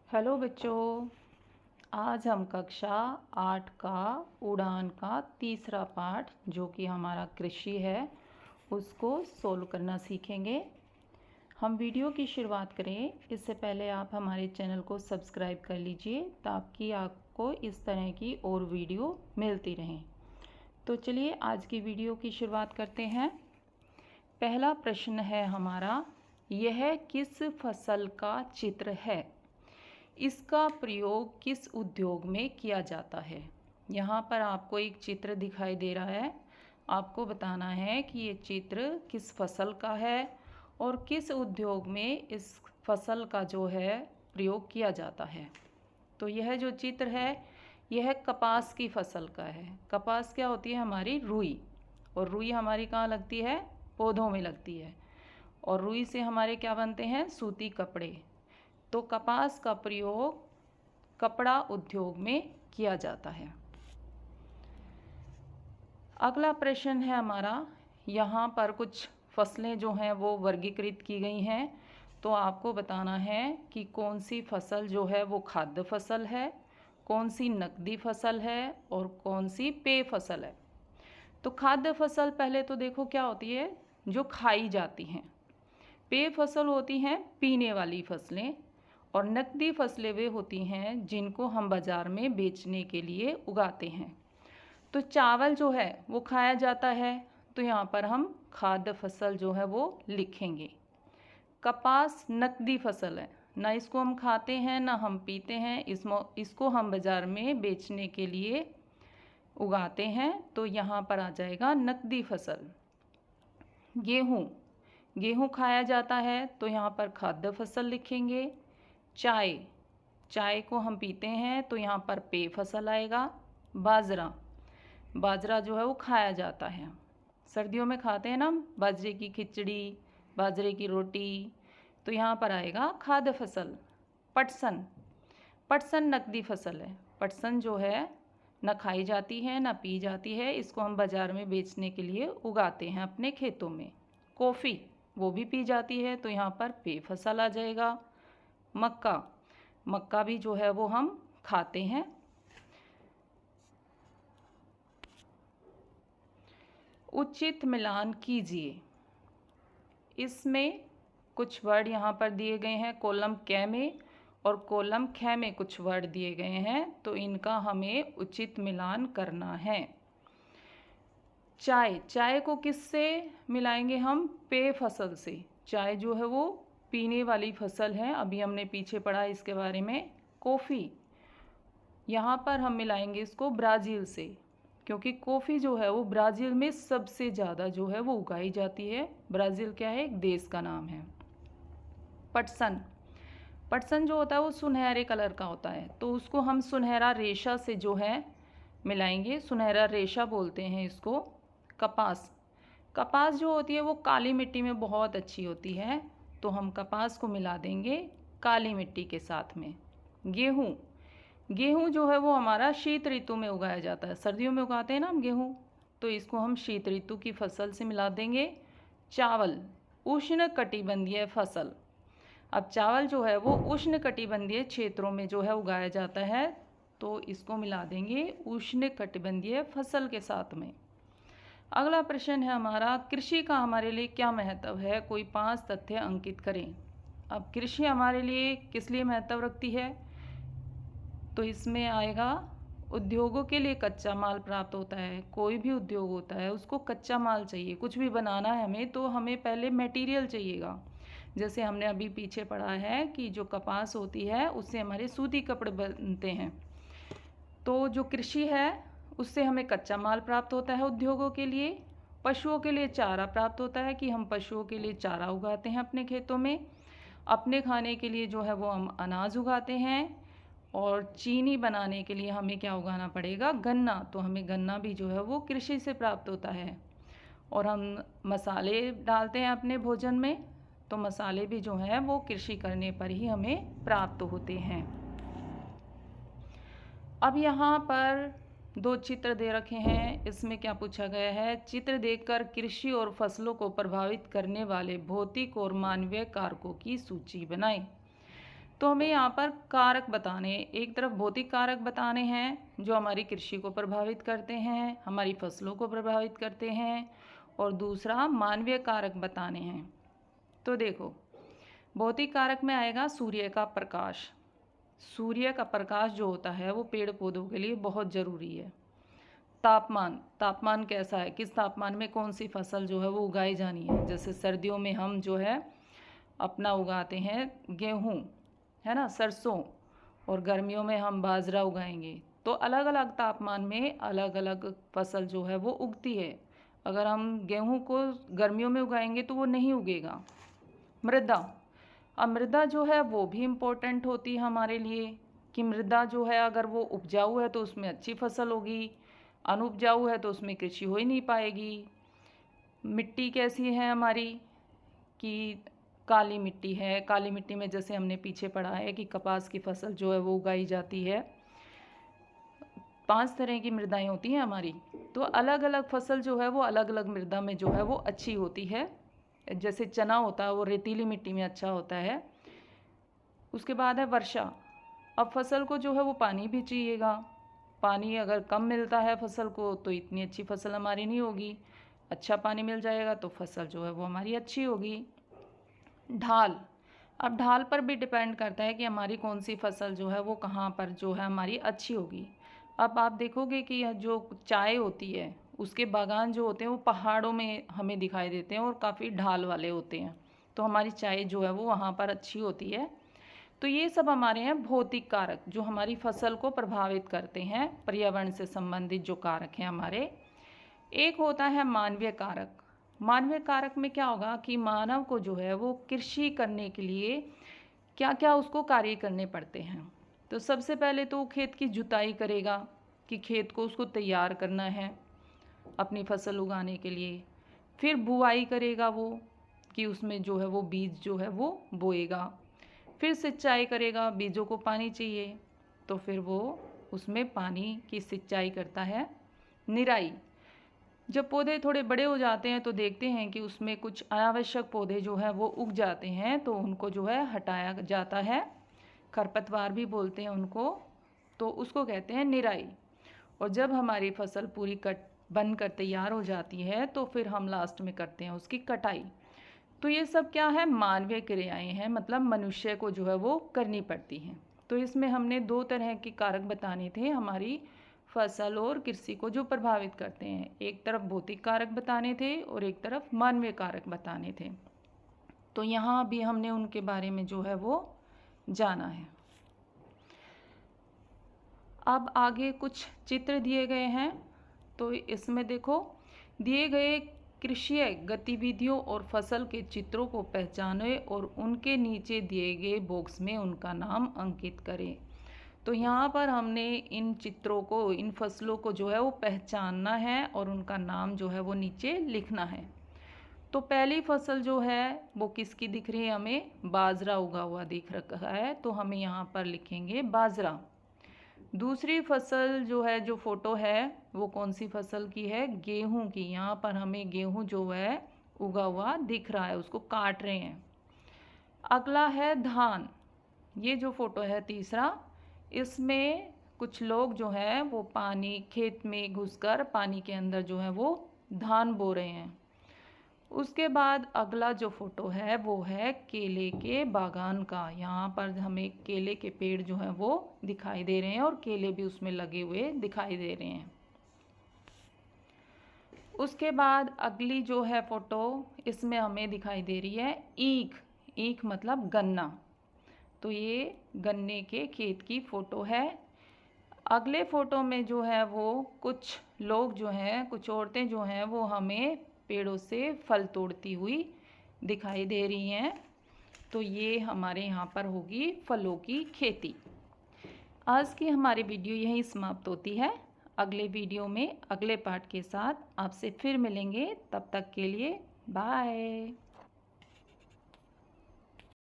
Hello बच्चों। आज हम कक्षा 8 का उड़ान का तीसरा पाठ जो कि हमारा कृषि है उसको सोल्व करना सीखेंगे। हम वीडियो की शुरुआत करें इससे पहले आप हमारे चैनल को सब्सक्राइब कर लीजिए ताकि आपको इस तरह की और वीडियो मिलती रहें। तो चलिए आज की वीडियो की शुरुआत करते हैं। पहला प्रश्न है हमारा, यह किस फसल का चित्र है? इसका प्रयोग किस उद्योग में किया जाता है? यहाँ पर आपको एक चित्र दिखाई दे रहा है। आपको बताना है कि ये चित्र किस फसल का है और किस उद्योग में इस फसल का जो है प्रयोग किया जाता है। तो यह जो चित्र है यह कपास की फसल का है। कपास क्या होती है? हमारी रुई। और रुई हमारी कहाँ लगती है? पौधों में लगती है। और रुई से हमारे क्या बनते हैं? सूती कपड़े। तो कपास का प्रयोग कपड़ा उद्योग में किया जाता है। अगला प्रश्न है हमारा, यहाँ पर कुछ फसलें जो हैं वो वर्गीकृत की गई हैं। तो आपको बताना है कि कौन सी फसल जो है वो खाद्य फसल है, कौन सी नकदी फसल है और कौन सी पेय फसल है। तो खाद्य फसल पहले तो देखो क्या होती है, जो खाई जाती हैं। पेय फसल होती हैं पीने वाली फसलें। और नकदी फसलें वे होती हैं जिनको हम बाज़ार में बेचने के लिए उगाते हैं। तो चावल जो है वो खाया जाता है, तो यहाँ पर हम खाद्य फसल जो है वो लिखेंगे। कपास नकदी फसल है, ना इसको हम खाते हैं ना हम पीते हैं, इसको हम बाज़ार में बेचने के लिए उगाते हैं, तो यहाँ पर आ जाएगा नकदी फसल। गेहूँ, गेहूँ खाया जाता है, तो यहाँ पर खाद्य फसल लिखेंगे। चाय, चाय को हम पीते हैं, तो यहाँ पर पेय फसल आएगा। बाजरा, बाजरा जो है वो खाया जाता है, सर्दियों में खाते हैं ना हम बाजरे की खिचड़ी, बाजरे की रोटी, तो यहाँ पर आएगा खाद्य फसल। पटसन, पटसन नकदी फसल है। पटसन जो है न खाई जाती है न पी जाती है, इसको हम बाज़ार में बेचने के लिए उगाते हैं अपने खेतों में। कॉफ़ी, वो भी पी जाती है, तो यहाँ पर पेय फसल आ जाएगा। मक्का, मक्का भी जो है वो हम खाते हैं। उचित मिलान कीजिए। इसमें कुछ वर्ड यहाँ पर दिए गए हैं, कॉलम क में और कॉलम ख में कुछ वर्ड दिए गए हैं, तो इनका हमें उचित मिलान करना है। चाय, चाय को किससे मिलाएंगे हम? पेय फसल से। चाय जो है वो पीने वाली फसल है, अभी हमने पीछे पढ़ा इसके बारे में। कॉफ़ी, यहाँ पर हम मिलाएंगे इसको ब्राज़ील से, क्योंकि कॉफ़ी जो है वो ब्राज़ील में सबसे ज़्यादा जो है वो उगाई जाती है। ब्राज़ील क्या है? एक देश का नाम है। पटसन, पटसन जो होता है वो सुनहरे कलर का होता है, तो उसको हम सुनहरा रेशा से जो है मिलाएंगे, सुनहरा रेशा बोलते हैं इसको। कपास, कपास जो होती है वो काली मिट्टी में बहुत अच्छी होती है, तो हम कपास को मिला देंगे काली मिट्टी के साथ में। गेहूँ, गेहूँ जो है वो हमारा शीत ऋतु में उगाया जाता है, सर्दियों में उगाते हैं ना हम गेहूँ, तो इसको हम शीत ऋतु की फसल से मिला देंगे। चावल, उष्ण कटिबंधीय फसल। अब चावल जो है वो उष्ण कटिबंधीय क्षेत्रों में जो है उगाया जाता है, तो इसको मिला देंगे उष्ण कटिबंधीय फसल के साथ में। अगला प्रश्न है हमारा, कृषि का हमारे लिए क्या महत्व है? कोई 5 तथ्य अंकित करें। अब कृषि हमारे लिए किस लिए महत्व रखती है? तो इसमें आएगा उद्योगों के लिए कच्चा माल प्राप्त होता है। कोई भी उद्योग होता है उसको कच्चा माल चाहिए, कुछ भी बनाना है हमें तो हमें पहले मटेरियल चाहिएगा। जैसे हमने अभी पीछे पढ़ा है कि जो कपास होती है उससे हमारे सूती कपड़े बनते हैं, तो जो कृषि है उससे हमें कच्चा माल प्राप्त होता है उद्योगों के लिए। पशुओं के लिए चारा प्राप्त होता है कि हम पशुओं के लिए चारा उगाते हैं अपने खेतों में। अपने खाने के लिए जो है वो हम अनाज उगाते हैं। और चीनी बनाने के लिए हमें क्या उगाना पड़ेगा? गन्ना, तो हमें गन्ना भी जो है वो कृषि से प्राप्त होता है। और हम मसाले डालते हैं अपने भोजन में, तो मसाले भी जो हैं वो कृषि करने पर ही हमें प्राप्त होते हैं। अब यहाँ पर 2 चित्र दे रखे हैं, इसमें क्या पूछा गया है? चित्र देखकर कृषि और फसलों को प्रभावित करने वाले भौतिक और मानवीय कारकों की सूची बनाएं। तो हमें यहाँ पर कारक बताने, एक तरफ भौतिक कारक बताने हैं जो हमारी कृषि को प्रभावित करते हैं, हमारी फसलों को प्रभावित करते हैं, और दूसरा मानवीय कारक बताने हैं। तो देखो, भौतिक कारक में आएगा सूर्य का प्रकाश। सूर्य का प्रकाश जो होता है वो पेड़ पौधों के लिए बहुत ज़रूरी है। तापमान, तापमान कैसा है, किस तापमान में कौन सी फसल जो है वो उगाई जानी है। जैसे सर्दियों में हम जो है अपना उगाते हैं गेहूँ, है ना, सरसों, और गर्मियों में हम बाजरा उगाएंगे। तो अलग अलग तापमान में अलग अलग फसल जो है वो उगती है। अगर हम गेहूँ को गर्मियों में उगाएंगे तो वो नहीं उगेगा। मृदा, अब मृदा जो है वो भी इम्पोर्टेंट होती है हमारे लिए, कि मृदा जो है अगर वो उपजाऊ है तो उसमें अच्छी फसल होगी, अनुपजाऊ है तो उसमें कृषि हो ही नहीं पाएगी। मिट्टी कैसी है हमारी, कि काली मिट्टी है। काली मिट्टी में जैसे हमने पीछे पढ़ा है कि कपास की फसल जो है वो उगाई जाती है। 5 तरह की मृदाएं होती हैं हमारी, तो अलग अलग फसल जो है वो अलग अलग मृदा में जो है वो अच्छी होती है। जैसे चना होता है वो रेतीली मिट्टी में अच्छा होता है। उसके बाद है वर्षा। अब फसल को जो है वो पानी भी चाहिएगा। पानी अगर कम मिलता है फसल को तो इतनी अच्छी फसल हमारी नहीं होगी। अच्छा पानी मिल जाएगा तो फसल जो है वो हमारी अच्छी होगी। ढाल, अब ढाल पर भी डिपेंड करता है कि हमारी कौन सी फसल जो है वो कहाँ पर जो है हमारी अच्छी होगी। अब आप देखोगे कि यह जो चाय होती है उसके बागान जो होते हैं वो पहाड़ों में हमें दिखाई देते हैं और काफ़ी ढाल वाले होते हैं, तो हमारी चाय जो है वो वहाँ पर अच्छी होती है। तो ये सब हमारे हैं भौतिक कारक जो हमारी फसल को प्रभावित करते हैं, पर्यावरण से संबंधित जो कारक हैं हमारे। एक होता है मानवीय कारक। मानवीय कारक में क्या होगा कि मानव को जो है वो कृषि करने के लिए क्या क्या उसको कार्य करने पड़ते हैं। तो सबसे पहले तो खेत की जुताई करेगा, कि खेत को उसको तैयार करना है अपनी फसल उगाने के लिए। फिर बुआई करेगा वो, कि उसमें जो है वो बीज जो है वो बोएगा। फिर सिंचाई करेगा, बीजों को पानी चाहिए तो फिर वो उसमें पानी की सिंचाई करता है। निराई, जब पौधे थोड़े बड़े हो जाते हैं तो देखते हैं कि उसमें कुछ अनावश्यक पौधे जो हैं वो उग जाते हैं, तो उनको जो है हटाया जाता है। खरपतवार भी बोलते हैं उनको, तो उसको कहते हैं निराई। और जब हमारी फसल पूरी बनकर तैयार हो जाती है तो फिर हम लास्ट में करते हैं उसकी कटाई। तो ये सब क्या है, मानवीय क्रियाएं हैं, मतलब मनुष्य को जो है वो करनी पड़ती हैं। तो इसमें हमने 2 तरह के कारक बताने थे हमारी फसल और कृषि को जो प्रभावित करते हैं। एक तरफ भौतिक कारक बताने थे और एक तरफ मानवीय कारक बताने थे। तो यहाँ भी हमने उनके बारे में जो है वो जाना है। अब आगे कुछ चित्र दिए गए हैं, तो इसमें देखो, दिए गए कृषि गतिविधियों और फसल के चित्रों को पहचानें और उनके नीचे दिए गए बॉक्स में उनका नाम अंकित करें। तो यहाँ पर हमने इन चित्रों को, इन फसलों को जो है वो पहचानना है और उनका नाम जो है वो नीचे लिखना है। तो पहली फसल जो है वो किसकी दिख रही है, हमें बाजरा उगा हुआ दिख रखा है, तो हमें यहाँ पर लिखेंगे बाजरा। दूसरी फसल जो है, जो फोटो है, वो कौन सी फसल की है, गेहूं की। यहाँ पर हमें गेहूं जो है उगा हुआ दिख रहा है, उसको काट रहे हैं। अगला है धान। ये जो फोटो है तीसरा, इसमें कुछ लोग जो हैं वो पानी, खेत में घुसकर पानी के अंदर जो है वो धान बो रहे हैं। उसके बाद अगला जो फोटो है वो है केले के बागान का। यहाँ पर हमें केले के पेड़ जो है वो दिखाई दे रहे हैं और केले भी उसमें लगे हुए दिखाई दे रहे हैं। उसके बाद अगली जो है फोटो, इसमें हमें दिखाई दे रही है ईख। ईख मतलब गन्ना, तो ये गन्ने के खेत की फ़ोटो है। अगले फ़ोटो में जो है वो कुछ लोग जो हैं, कुछ औरतें जो हैं वो हमें पेड़ों से फल तोड़ती हुई दिखाई दे रही हैं। तो ये हमारे यहाँ पर होगी फलों की खेती। आज की हमारी वीडियो यहीं समाप्त होती है। अगले वीडियो में अगले पार्ट के साथ आपसे फिर मिलेंगे। तब तक के लिए बाय।